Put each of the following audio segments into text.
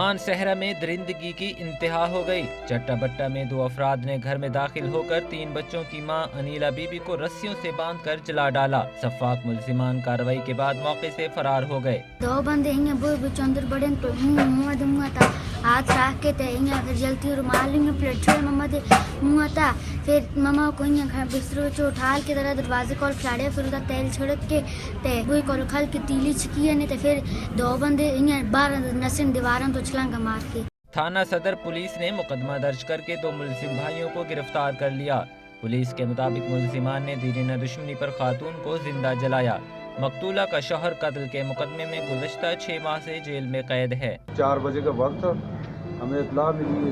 मान सहरा में दरिंदगी की इंतहा हो गई। चट्टा बट्टा में 2 अफराद ने घर में दाखिल होकर 3 बच्चों की मां अनीला बीबी को रस्सियों से बांधकर जला डाला। सफाक मुल्जिमान कार्रवाई के बाद मौके से फरार हो गए। 2 बंदे बच्चों अंदर बड़े तो मुँह था हाथ रख के फिर जलती रुमाल प्लेट मम्मा दे मुँह था। फिर मम्मा को बिस्तरों चो उठा के तरह दरवाजे को खिलाड़े फिर उसका तेल छिड़क के बुई को खल के तीली छिकी ने तो फिर 2 बंदे बाहर नसन दीवारों तो छलांगा मार के। थाना सदर पुलिस ने मुकदमा दर्ज करके 2 मुलजिम भाइयों को गिरफ्तार कर लिया। पुलिस के मुताबिक मुलजिमान ने दीवाना दुश्मनी पर खातून को जिंदा जलाया। मकतूला का शौहर कत्ल के मुकदमे में गुज़श्ता 6 माह से जेल में कैद है। 4 बजे का वक्त हमें इत्तला मिली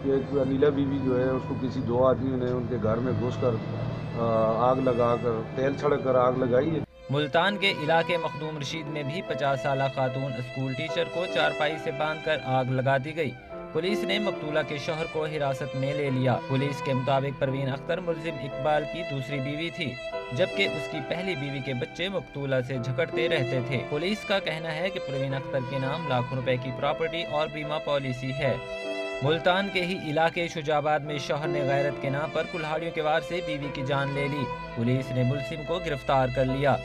कि अनीला बीबी जो है उसको किसी 2 आदमियों ने उनके घर में घुसकर आग लगाकर तेल छिड़क कर आग लगाई है। मुल्तान के इलाके मखदूम रशीद में भी 50 साला खातून स्कूल टीचर को चारपाई से बांधकर आग लगा दी गई। पुलिस ने मकतूला के शौहर को हिरासत में ले लिया। पुलिस के मुताबिक परवीन अख्तर मुलजिम इकबाल की दूसरी बीवी थी, जबकि उसकी पहली बीवी के बच्चे मकतूला से झगड़ते रहते थे। पुलिस का कहना है कि परवीन अख्तर के नाम लाखों रुपए की प्रॉपर्टी और बीमा पॉलिसी है। मुल्तान के ही इलाके शुजाबाद में शौहर ने गैरत के नाम पर कुल्हाड़ियों के वार से बीवी की जान ले ली। पुलिस ने मुलजिम को गिरफ्तार कर लिया।